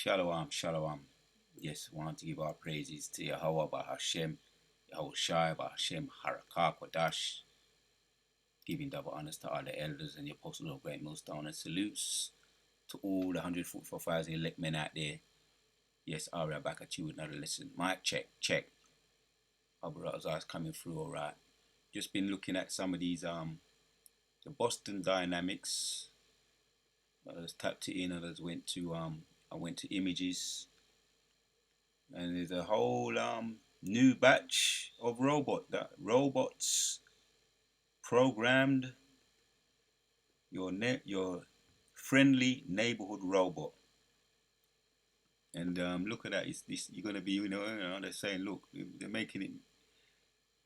Shalom, shalom. Yes, we want to give our praises to Yahweh Bahashem, Yahweh Shai Bahashem, Harakah Kodash, giving double honors to all the elders and the apostles of great millstone and salutes to all the 144,000 elect men out there. Yes, Aria back at you with another lesson. Mic check, check. Our brothers are coming through all right. Just been looking at some of these the Boston Dynamics. Others tapped it in, others went to I went to images, and there's a whole new batch of robots programmed your friendly neighborhood robot. And look at that. It's this. You're gonna be, they're saying, look, they're making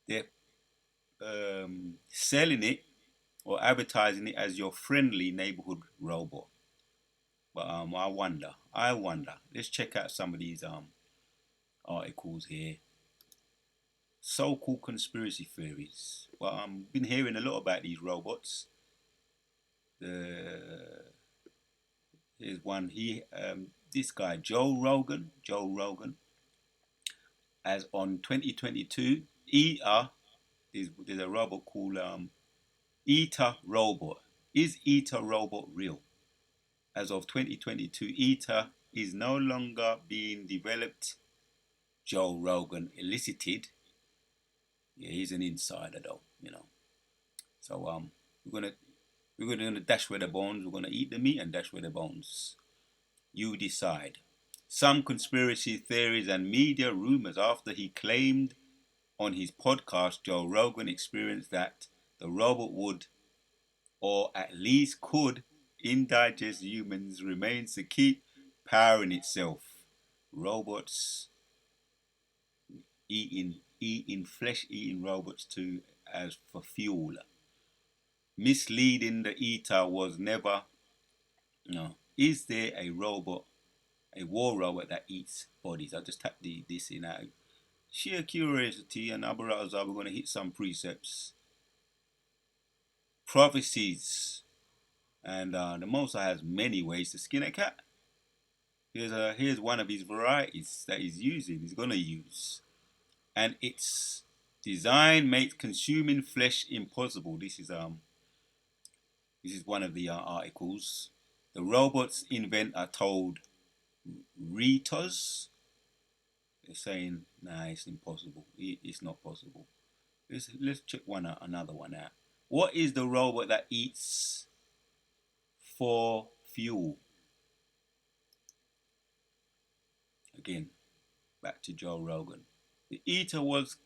it, they're selling it or advertising it as your friendly neighborhood robot. But I wonder. Let's check out some of these articles here. So-called conspiracy theories. Well, I've been hearing a lot about these robots. Here's one. This guy Joe Rogan, as on 2022, ETA. There's a robot called ETA robot. Is ETA robot real? As of 2022, ETA is no longer being developed. Joe Rogan elicited. Yeah, he's an insider though. So we're gonna dash where the bones. We're gonna eat the meat and dash where the bones. You decide. Some conspiracy theories and media rumors after he claimed on his podcast Joe Rogan Experience that the robot would, or at least could, indigest humans remains to keep powering itself. Robots eating flesh eating robots too as for fuel. Misleading the eater was never. No. Is there a war robot that eats bodies? I just tapped this in out. Sheer curiosity, and Abarazar, we're going to hit some precepts. Prophecies. And the Most High has many ways to skin a cat. Here's one of his varieties that he's using, he's going to use. And its design makes consuming flesh impossible. This is one of the articles. The robots invent are told Ritos. They're saying, nah, it's impossible. It's not possible. Let's check another one out. What is the robot that eats for fuel? Again, back to Joe Rogan. The eater was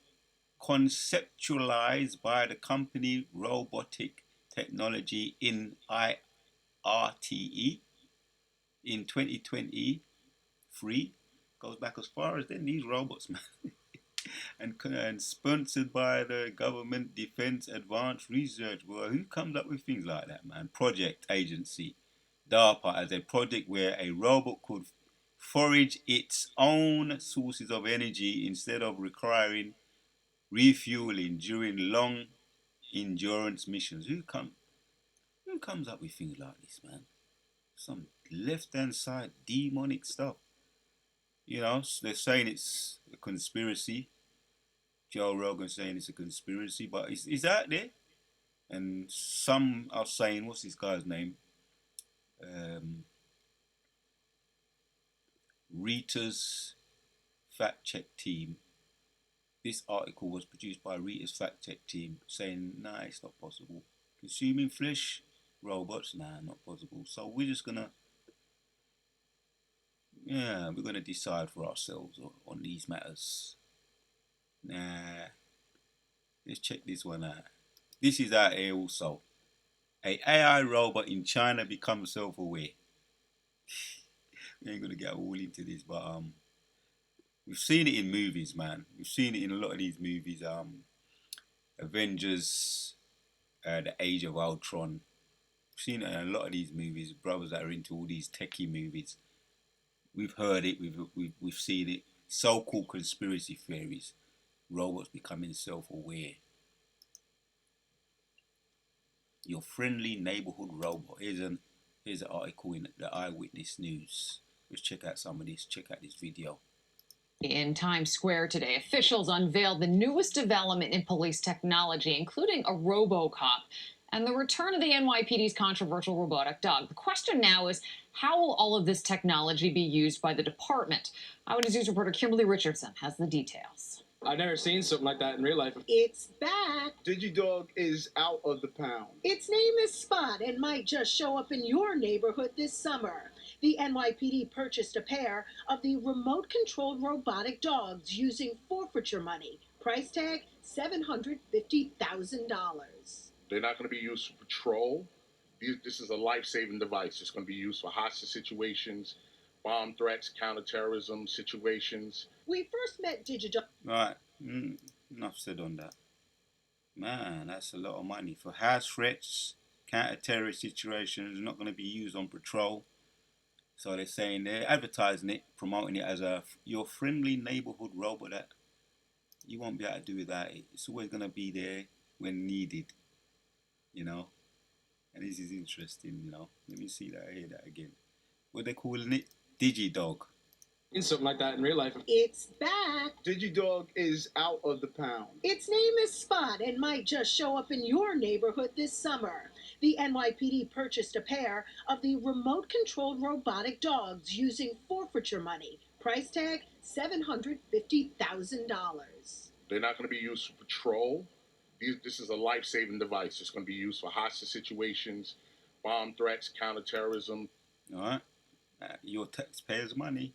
conceptualized by the company Robotic Technology in IRTE in 2023. Goes back as far as then, these robots, man. and sponsored by the government defense advanced research. Well, who comes up with things like that, man? Project agency, DARPA, as a project where a robot could forage its own sources of energy instead of requiring refueling during long endurance missions. Who comes up with things like this, man? Some left hand side demonic stuff. They're saying it's a conspiracy. Joe Rogan saying it's a conspiracy, but it's out there. And some are saying, what's this guy's name? Rita's fact check team. This article was produced by Rita's fact check team saying, nah, it's not possible. Consuming flesh robots, nah, not possible. So we're gonna decide for ourselves on these matters. Nah, let's check this one out. This is out here also. A AI robot in China becomes self-aware. We ain't gonna get all into this, but we've seen it in movies, man. We've seen it in a lot of these movies. Avengers, The Age of Ultron. We've seen it in a lot of these movies. Brothers that are into all these techie movies. We've heard it. We've seen it. So-called conspiracy theories. Robots becoming self-aware. Your friendly neighborhood robot. Here's an article in the Eyewitness News. Let's check out some of this. Check out this video. In Times Square today, officials unveiled the newest development in police technology, including a RoboCop and the return of the NYPD's controversial robotic dog. The question now is, how will all of this technology be used by the department? Eyewitness News reporter Kimberly Richardson has the details. I've never seen something like that in real life. It's back. Digidog is out of the pound. Its name is Spot and might just show up in your neighborhood this summer. The N.Y.P.D purchased a pair of the remote-controlled robotic dogs using forfeiture money. Price tag $750,000. They're not going to be used for patrol. This is a life-saving device. It's going to be used for hostage situations, bomb threats, counterterrorism situations. We first met Digidog. Right, enough said on that. Man, that's a lot of money for house threats, counter-terrorist situations. Not going to be used on patrol. So they're saying they're advertising it, promoting it as your friendly neighborhood robot that you won't be able to do without it. It's always going to be there when needed, you know. And this is interesting, you know. Let me see that. I hear that again. What they calling it? Digidog. Seen something like that in real life. It's back. Digidog is out of the pound. Its name is Spot and might just show up in your neighborhood this summer. The N.Y.P.D purchased a pair of the remote-controlled robotic dogs using forfeiture money. Price tag $750,000. They're not going to be used for patrol. This is a life-saving device. It's going to be used for hostage situations, bomb threats, counterterrorism. All right. Your taxpayers' money.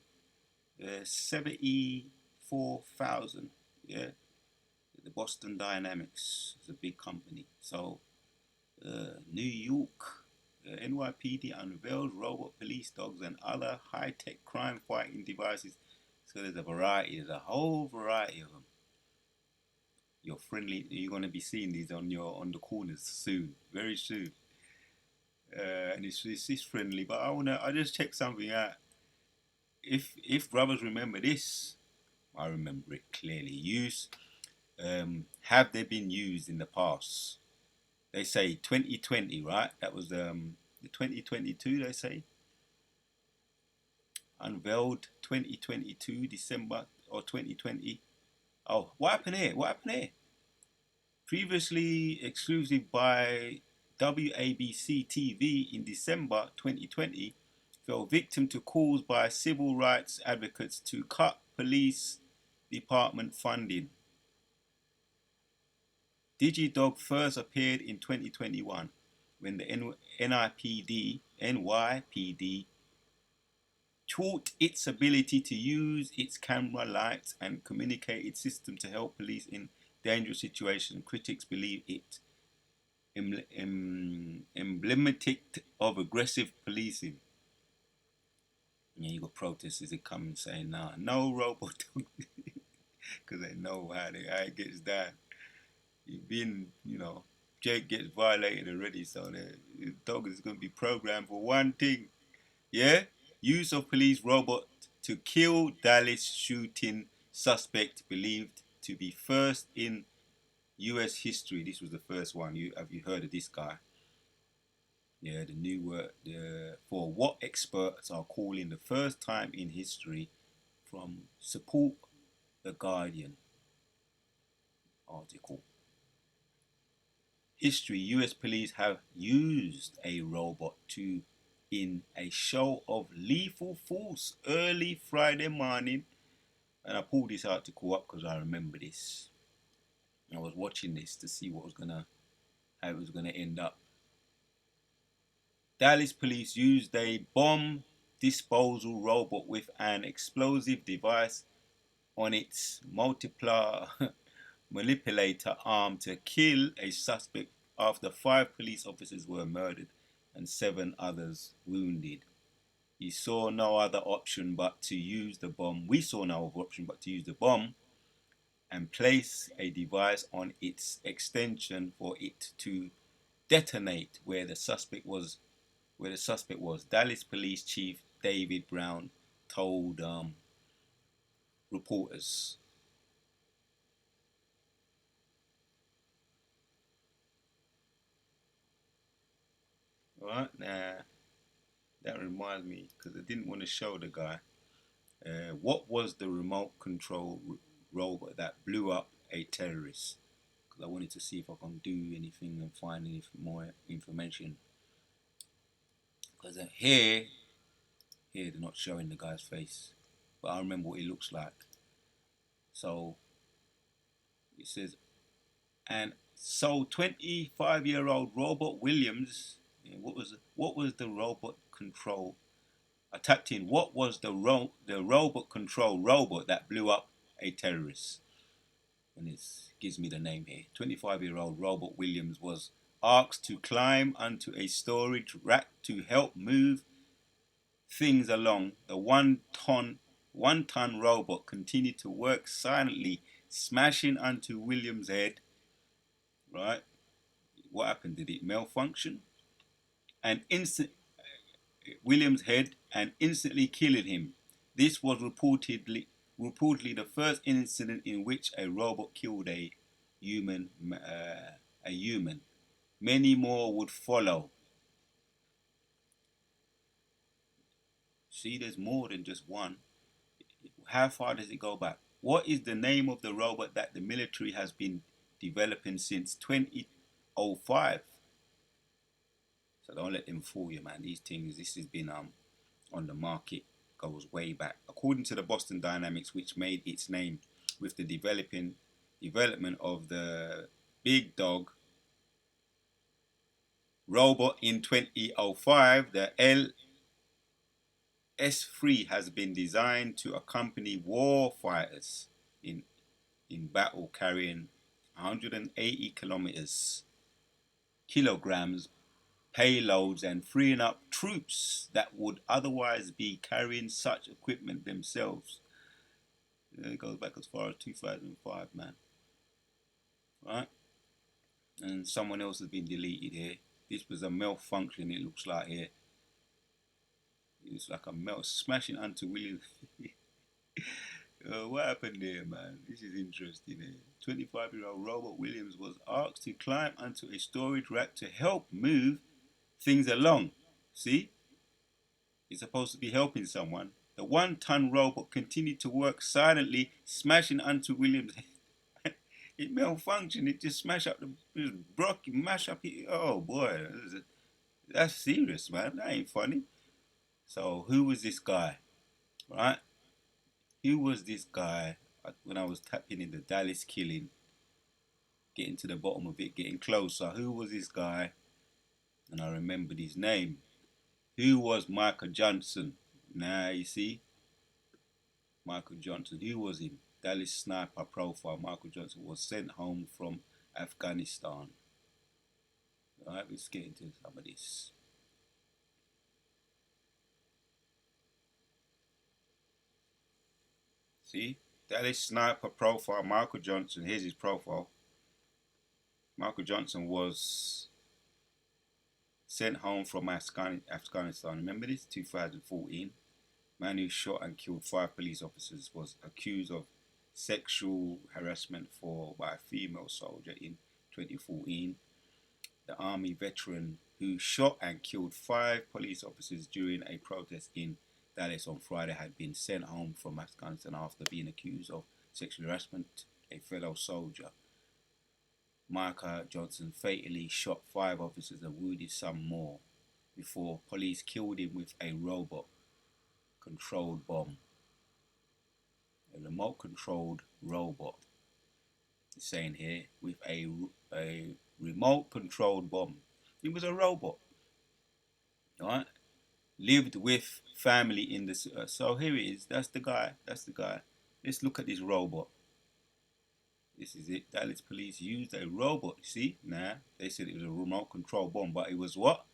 74,000. Yeah. The Boston Dynamics is a big company. So, New York, NYPD unveils robot police dogs and other high-tech crime-fighting devices. So there's a variety. There's a whole variety of them. You're going to be seeing these on the corners soon, very soon. And it's friendly. But I just check something out. If brothers remember this, I remember it clearly. Have they been used in the past? They say 2020, right? That was the 2022. They say unveiled 2022 December or 2020. Oh, what happened here? Previously exclusive by WABC TV in December 2020. Fell victim to calls by civil rights advocates to cut police department funding. Digidog first appeared in 2021 when the NYPD taught its ability to use its camera lights and communicated system to help police in dangerous situations. Critics believe it emblematic of aggressive policing. Yeah, you got protesters that come and say, "Nah, no robot," because they know how it gets done. Jake gets violated already, so the dog is going to be programmed for one thing. Yeah, use of police robot to kill Dallas shooting suspect believed to be first in U.S. history. This was the first one. Have you heard of this guy? Yeah, the new word for what experts are calling the first time in history, from Support the Guardian article. History: U.S. police have used a robot in a show of lethal force early Friday morning, and I pulled this article up because I remember this. I was watching this to see how it was gonna end up. Dallas police used a bomb disposal robot with an explosive device on its manipulator arm to kill a suspect after 5 police officers were murdered and 7 others wounded. We saw no other option but to use the bomb and place a device on its extension for it to detonate where the suspect was. Dallas Police Chief David Brown told reporters. Right now, That reminds me, because I didn't want to show the guy. What was the remote control robot that blew up a terrorist? Because I wanted to see if I can do anything and find any more information. Because here they're not showing the guy's face, but I remember what he looks like. So it says, and so 25-year-old Robert Williams. What was the robot control? I typed in what was the robot control robot that blew up a terrorist, and it gives me the name here. 25-year-old Robert Williams was asked to climb onto a storage rack to help move things along. The one ton robot continued to work silently, smashing onto Williams' head. Right? What happened? Did it malfunction? And Williams' head and instantly killing him. This was reportedly the first incident in which a robot killed a human. Many more would follow. See, there's more than just one. How far does it go back? What is the name of the robot that the military has been developing since 2005? So don't let them fool you, man. These things, this has been on the market, goes way back. According to the Boston Dynamics, which made its name with the development of the Digidog robot in 2005, the LS3 has been designed to accompany war fighters in battle, carrying 180 kilograms payloads and freeing up troops that would otherwise be carrying such equipment themselves. It goes back as far as 2005, man. Right? And someone else has been deleted here. This was a malfunction, it looks like here. It's like a melt smashing onto William. What happened there, man? This is interesting here. 25-year-old Robert Williams was asked to climb onto a storage rack to help move things along. See? He's supposed to be helping someone. The one-ton robot continued to work silently, smashing onto Williams' head. It malfunctioned. It just smashed up it broke, mash up. Oh boy, that's serious, man. That ain't funny. So who was this guy, right? Who was this guy? When I was tapping in the Dallas killing, getting to the bottom of it, getting closer. Who was this guy? And I remembered his name. Who was Michael Johnson? Now you see, Michael Johnson. Who was him? Dallas sniper profile. Michael Johnson was sent home from Afghanistan. All right, let's get into some of this. See, Dallas sniper profile. Michael Johnson. Here's his profile. Michael Johnson was sent home from Afghanistan. Remember this? 2014. Man who shot and killed 5 police officers was accused of sexual harassment by a female soldier in 2014. The army veteran who shot and killed 5 police officers during a protest in Dallas on Friday had been sent home from Afghanistan after being accused of sexual harassment a fellow soldier. Michael Johnson fatally shot 5 officers and wounded some more before police killed him with a robot-controlled bomb. A remote-controlled robot. It's saying here, with a remote-controlled bomb. He was a robot. Alright? Lived with family in the... so here it is. That's the guy. Let's look at this robot. This is it. Dallas police used a robot. See? Nah, they said it was a remote control bomb, but it was what?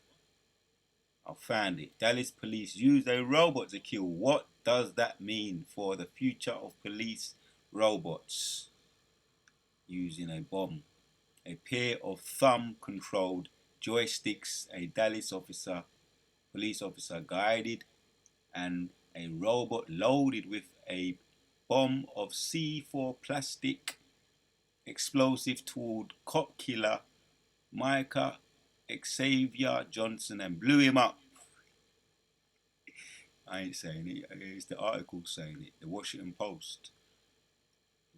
I found it. Dallas police used a robot to kill. What does that mean for the future of police robots? Using a bomb. A pair of thumb-controlled joysticks, a Dallas police officer guided, and a robot loaded with a bomb of C4 plastic explosive tooled cop killer Micah Xavier Johnson and blew him up. I ain't saying it. It's the article saying it. The Washington Post.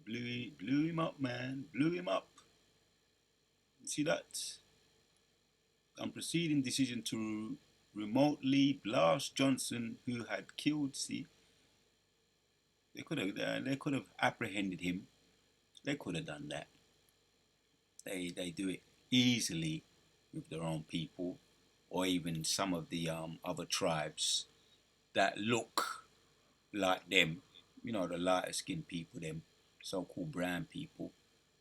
Blew him up, man. Blew him up. You see that? Unprecedented decision to remotely blast Johnson, who had killed. See, they could have apprehended him. They could have done that. They do it easily with their own people, or even some of the other tribes that look like them. You know, the lighter skinned people, them so-called brown people.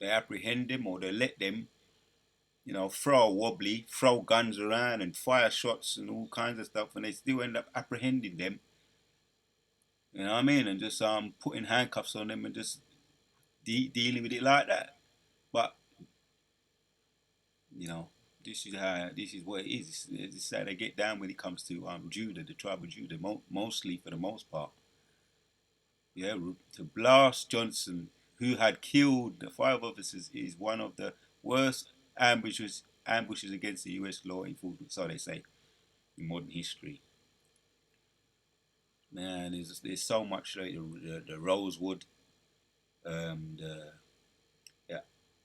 They apprehend them, or they let them, you know, throw a wobbly, throw guns around and fire shots and all kinds of stuff, and they still end up apprehending them. You know what I mean? And just putting handcuffs on them and just dealing with it like that. But you know, this is what it is. This is how they get down when it comes to Judah, the tribe of Judah, mostly for the most part. Yeah, to blast Johnson, who had killed the 5 officers, is one of the worst ambushes against the U.S. law enforcement. So they say in modern history. Man, there's so much like the Rosewood, the yeah,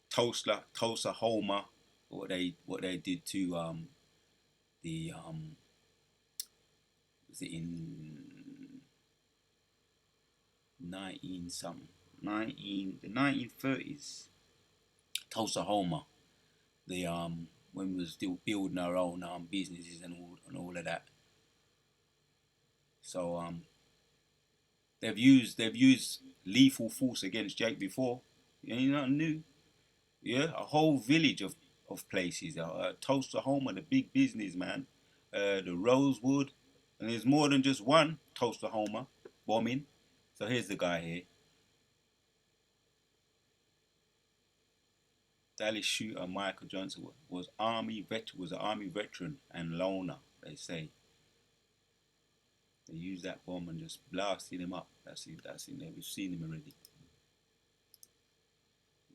Tulsa Homer, what they did to the was it in 19 something 19 the 1930s, Tulsa Homer, the when we were still building our own businesses and all of that. So they've used lethal force against Jake before. Ain't nothing new. Yeah, a whole village of places. Tulsa Homer, the big business man, the Rosewood, and there's more than just one Tulsa Homer bombing. So here's the guy here. Dallas shooter Michael Johnson was an army veteran and loner. They say they used that bomb and just blasted him up. That's it. That's it. We've seen him already.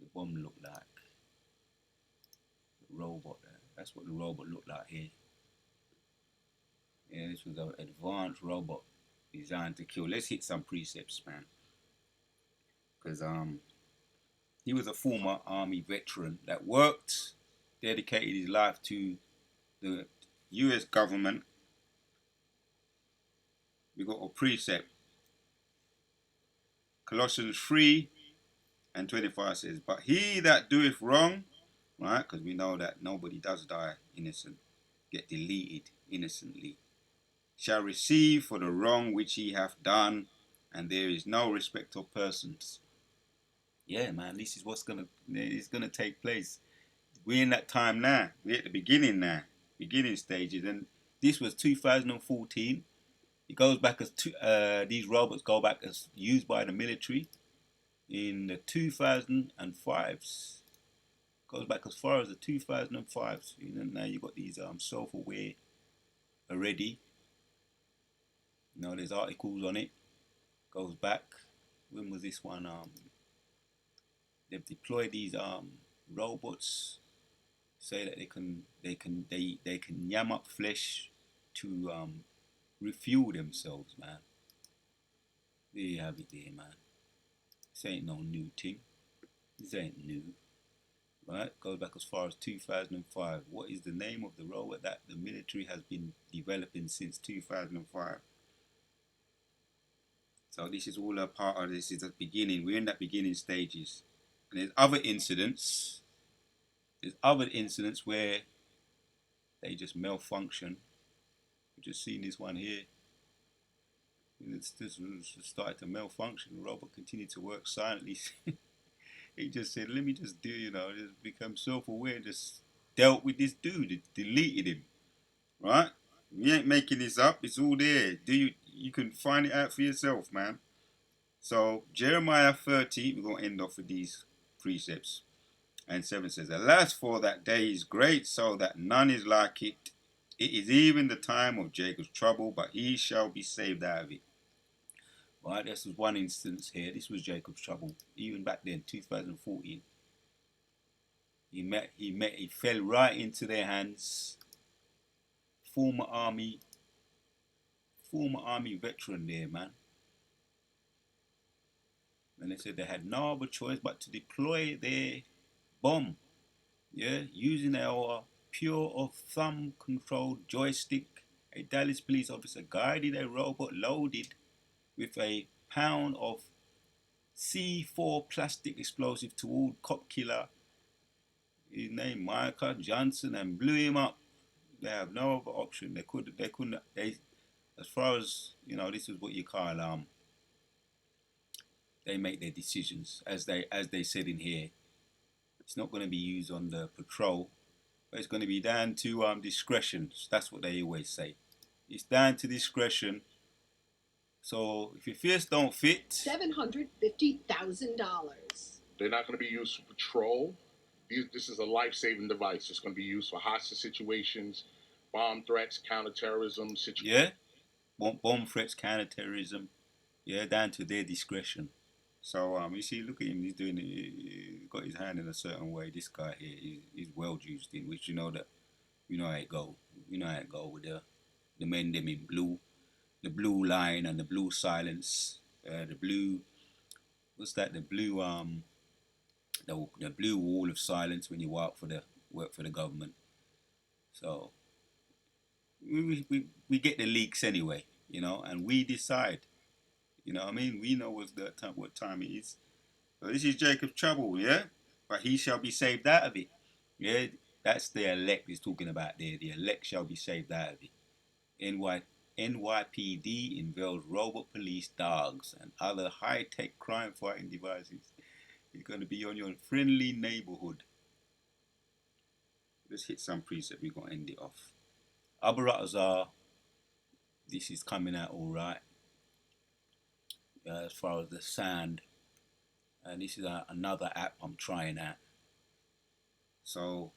The bomb looked like the robot. That's what the robot looked like here. Yeah, this was an advanced robot designed to kill. Let's hit some precepts, man. Because he was a former army veteran that worked, dedicated his life to the U.S. government. We got a precept. Colossians 3 and 25 says, but he that doeth wrong, right? Because we know that nobody does die innocent, get deleted innocently, shall receive for the wrong which he hath done, and there is no respect of persons. Yeah, man, this is what's gonna take place. We're in that time now. We're at the beginning now, beginning stages, and this was 2014. It goes back as these robots go back as used by the military in the 2005s. Goes back as far as the 2005s. You know, now you got these self-aware already. You know, there's articles on it. Goes back. When was this one? They've deployed these robots. Say that they can yam up flesh to refuel themselves, man. There you have it, there, man. This ain't no new thing. This ain't new. Right? Goes back as far as 2005. What is the name of the robot that the military has been developing since 2005? So this is all a part of this. Is the beginning. We're in that beginning stages, and there's other incidents. There's other incidents where they just malfunction. We've just seen this one here. It's just started to malfunction. The robot continued to work silently. He just said, let me just do, just become self-aware, just dealt with this dude, it deleted him, right? We ain't making this up, it's all there. You can find it out for yourself, man. So, Jeremiah 30, we're going to end off with these precepts. And 7 says, alas, for that day is great, so that none is like it. It is even the time of Jacob's trouble, but he shall be saved out of it. Right, this was one instance here. This was Jacob's trouble. Even back then, 2014. He fell right into their hands. Former army former army veteran there, man. And they said they had no other choice but to deploy their bomb, yeah, using our pure of thumb controlled joystick. A Dallas police officer guided a robot loaded with a pound of C4 plastic explosive toward cop killer, his name Micah Johnson, and blew him up. They have no other option. They as far as you know, this is what you call they make their decisions as they said in here. It's not going to be used on the patrol, but it's going to be down to discretion. That's what they always say. It's down to discretion. So if your fears don't fit, $750,000. They're not going to be used for patrol. This is a life-saving device. It's going to be used for hostage situations, bomb threats, counterterrorism situations. yeah, bomb threats, counterterrorism, yeah, down to their discretion. So you see, look at him. He's doing it. He's got his hand in a certain way. This guy here, he's well juiced in, which you know how it go. You know how it go with the men them in blue, the blue line and the blue silence, the blue. What's that? The blue the blue wall of silence when you work for the government. So we get the leaks anyway, you know, and we decide. You know what I mean? We know what time it is. So this is Jacob's trouble, yeah? But he shall be saved out of it. Yeah, that's the elect he's talking about there. The elect shall be saved out of it. N.Y.P.D unveils robot police dogs and other high-tech crime-fighting devices. It's going to be on your friendly neighborhood. Let's hit some preset. We're going to end it off. Abaratazar, this is coming out all right. As far as the sound. And this is another app I'm trying out. So,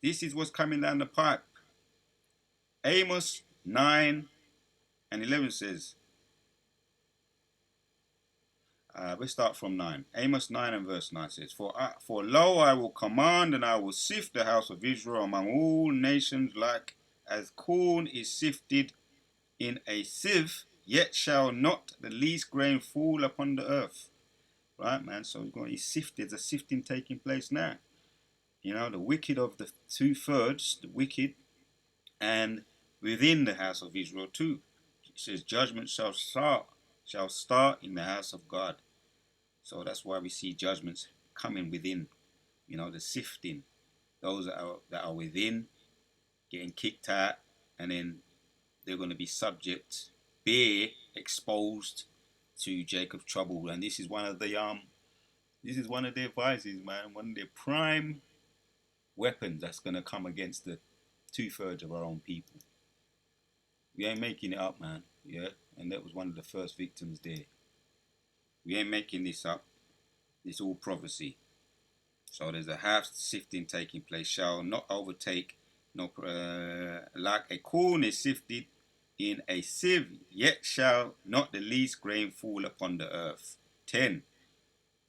this is what's coming down the pipe. Amos 9 and 11 says, let's start from 9. Amos 9 and verse 9 says, For lo, I will command, and I will sift the house of Israel among all nations, like as corn is sifted in a sieve, yet shall not the least grain fall upon the earth. Right, man? So he's sifted. There's a sifting taking place now. You know, the wicked of the 2/3, the wicked, and within the house of Israel too. It says judgment shall start in the house of God. So that's why we see judgments coming within. You know, the sifting. Those that are within, getting kicked out, and then they're going to be subject, be exposed to Jacob's trouble. And this is one of their vices, man. One of their prime weapons that's going to come against the 2/3 of our own people. We ain't making it up, man. Yeah, and that was one of the first victims there. We ain't making this up. It's all prophecy. So there's a half sifting taking place. Shall not overtake, like a corn is sifted in a sieve, yet shall not the least grain fall upon the earth. 10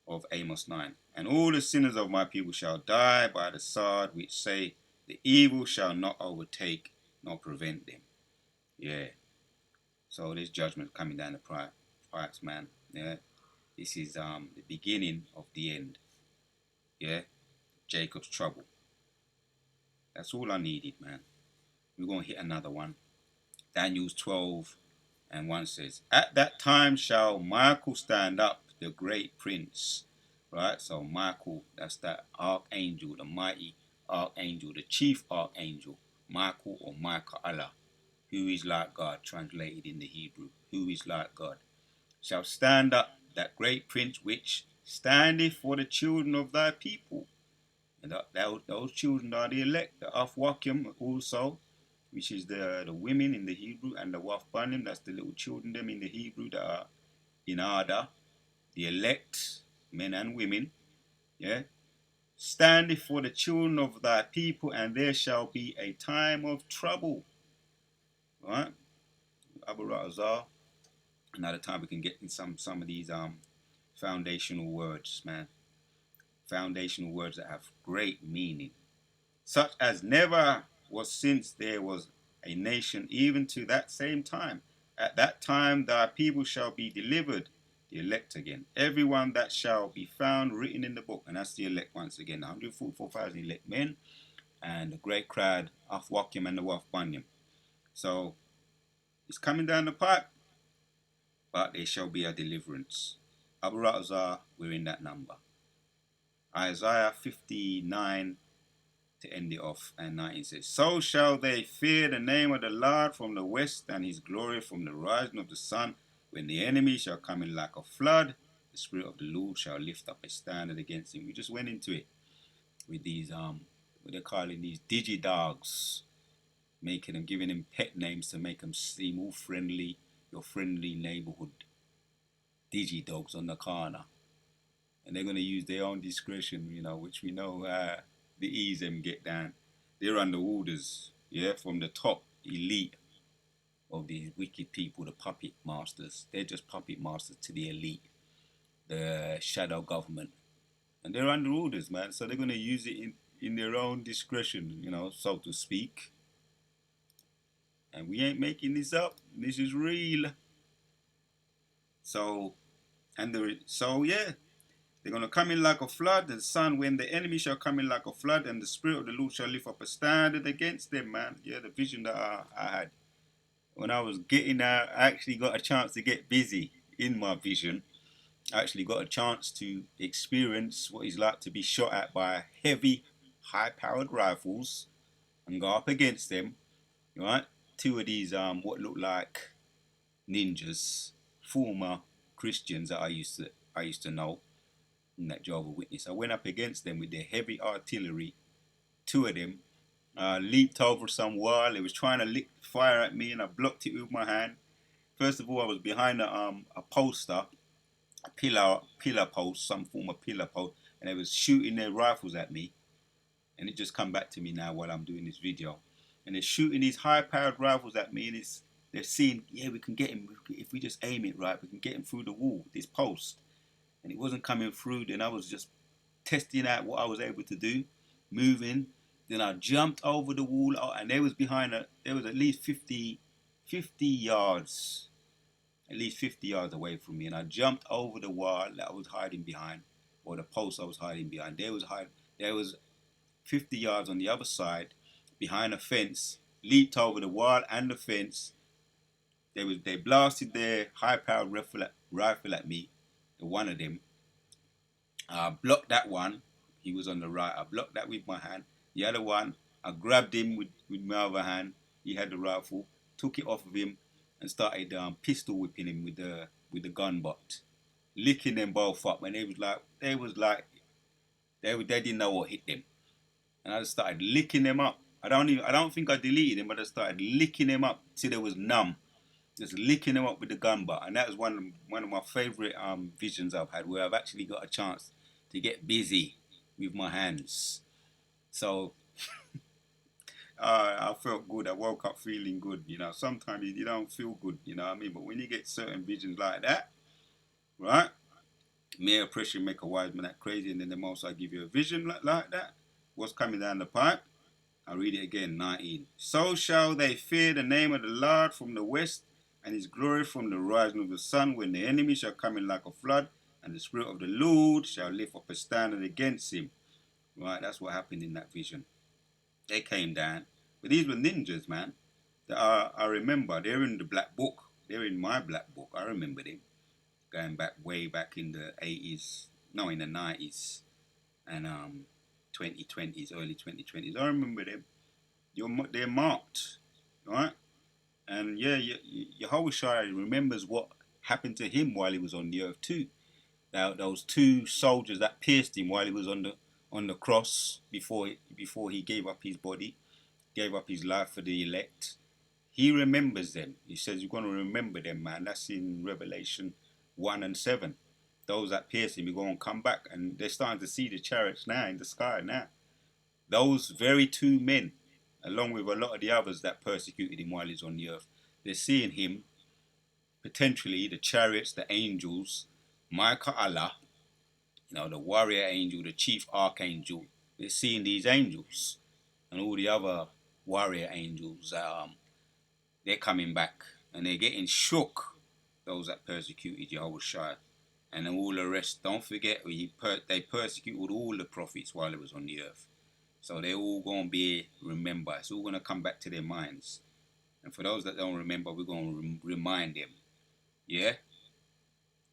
of Amos 9. And all the sinners of my people shall die by the sword, which say, the evil shall not overtake nor prevent them. Yeah. So there's judgment coming down the pipes, man. Yeah. This is the beginning of the end. Yeah. Jacob's trouble. That's all I needed, man. We're going to hit another one. Daniel 12 and 1 says, At that time shall Michael stand up, the great prince. Right? So Michael, that's that archangel, the mighty archangel, the chief archangel. Michael or Michael, who is like God, translated in the Hebrew. Who is like God. Shall stand up, that great prince which standeth for the children of thy people. And those children are the elect, the Afwakim also, which is the women in the Hebrew, and the Wafbanim, that's the little children them in the Hebrew that are in Ada, the elect, men and women, yeah. Standeth for the children of thy people, and there shall be a time of trouble. Right? Abu Razar. Another time we can get in some of these foundational words, man. Foundational words that have great meaning. Such as never was since there was a nation, even to that same time. At that time thy people shall be delivered, the elect again. Everyone that shall be found written in the book. And that's the elect once again. 144,000 elect men and a great crowd of Wakim and the Waf Bunyam. So it's coming down the pipe, but there shall be a deliverance. Abu Ratazar, we're in that number. Isaiah 59 to end it off, and 19 says, so shall they fear the name of the Lord from the west, and his glory from the rising of the sun. When the enemy shall come in like a flood, the Spirit of the Lord shall lift up a standard against him. We just went into it with these, what they're calling these Digidogs, making them, giving them pet names to make them seem all friendly, your friendly neighborhood Digidogs on the corner. And they're going to use their own discretion, which we know the ease them get down. They're under orders, from the top elite of these wicked people, the puppet masters. They're just puppet masters to the elite, the shadow government. And they're under orders, man. So they're going to use it in their own discretion, so to speak. And we ain't making this up. This is real. So, yeah. They're going to come in like a flood, the sun, when the enemy shall come in like a flood, and the Spirit of the Lord shall lift up a standard against them, man. Yeah, the vision that I had. When I was getting out, I actually got a chance to get busy in my vision. I actually got a chance to experience what it's like to be shot at by heavy, high-powered rifles and go up against them, right? Two of these, what looked like ninjas, former Christians that I used to know, that Jehovah's Witness. I went up against them with their heavy artillery. Two of them leaped over some wall. They was trying to fire at me, and I blocked it with my hand. First of all, I was behind a poster, a pillar post, some form of pillar post, and they was shooting their rifles at me. And it just come back to me now while I'm doing this video. And they're shooting these high-powered rifles at me, and they're seeing, we can get him if we just aim it right. We can get him through the wall, this post. And it wasn't coming through. Then I was just testing out what I was able to do, moving. Then I jumped over the wall, and they was there was at least 50 yards, away from me. And I jumped over the wall that I was hiding behind, or the post I was hiding behind. There was 50 yards on the other side, behind a fence, leaped over the wall and the fence. They blasted their high-powered rifle at me, one of them. I blocked that one. He was on the right. I blocked that with my hand. The other one, I grabbed him with my other hand. He had the rifle. Took it off of him and started pistol whipping him with the gun butt, licking them both up. And they didn't know what hit them. And I just started licking them up. I don't think I deleted them, but I started licking them up till they was numb. Just licking them up with the gun butt. And that was one of my favorite visions I've had, where I've actually got a chance to get busy with my hands. So I felt good. I woke up feeling good. Sometimes you don't feel good, you know what I mean? But when you get certain visions like that, right? Mere pressure make a wise man act crazy, and then the most I give you a vision like that, what's coming down the pipe? I'll read it again, 19. So shall they fear the name of the Lord from the west, and his glory from the rising of the sun, when the enemy shall come in like a flood, and the Spirit of the Lord shall lift up a standard against him. Right, that's what happened in that vision. They came down. But these were ninjas, man. I remember, they're in the black book. They're in my black book. I remember them. Going back, way back in the 80s. No, in the 90s. And 2020s, early 2020s. I remember them. They're marked. Right? And yeah, Yahushua remembers what happened to him while he was on the earth too. Now, those two soldiers that pierced him while he was on the cross before he gave up his body, gave up his life for the elect. He remembers them. He says you're going to remember them, man. That's in Revelation 1 and 7. Those that pierced him, you're going to come back. And they're starting to see the chariots now in the sky now. Those very two men, along with a lot of the others that persecuted him while he's on the earth, they're seeing him, potentially the chariots, the angels, Michael Allah, the warrior angel, the chief archangel. They're seeing these angels and all the other warrior angels. They're coming back and they're getting shook, those that persecuted Yahushua. And then all the rest, don't forget, they persecuted all the prophets while it was on the earth. So they're all going to be remembered. It's all going to come back to their minds. And for those that don't remember, we're going to remind them. Yeah?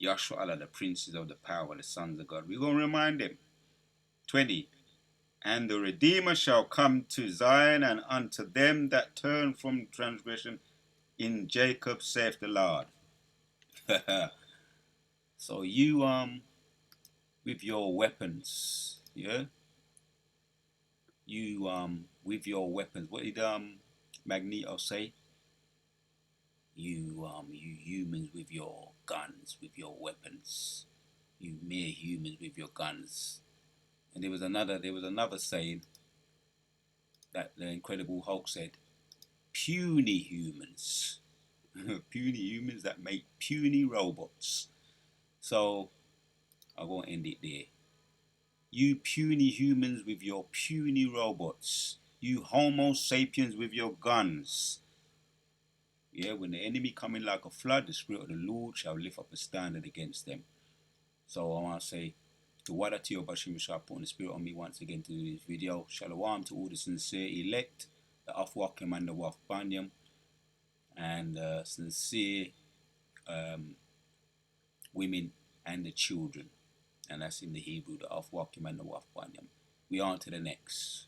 Yahshua Allah, the princes of the power, the sons of God. We're going to remind them. 20. And the Redeemer shall come to Zion, and unto them that turn from transgression in Jacob, saith the Lord. So you, with your weapons, yeah? You, with your weapons, what did, Magneto say? You humans with your guns, with your weapons. You mere humans with your guns. And there was another saying that the Incredible Hulk said, puny humans. Puny humans that make puny robots. So, I won't end it there. You puny humans with your puny robots. You Homo sapiens with your guns. Yeah, when the enemy come in like a flood, the Spirit of the Lord shall lift up a standard against them. So I want to say, to Wadati or Bashim Shah putting the Spirit on me once again to do this video. Shalom to all the sincere elect, the Afwakim and the Waf Banyam, and sincere women and the children. And that's in the Hebrew, the Afwakim and the Waf Banyam. We on to the next.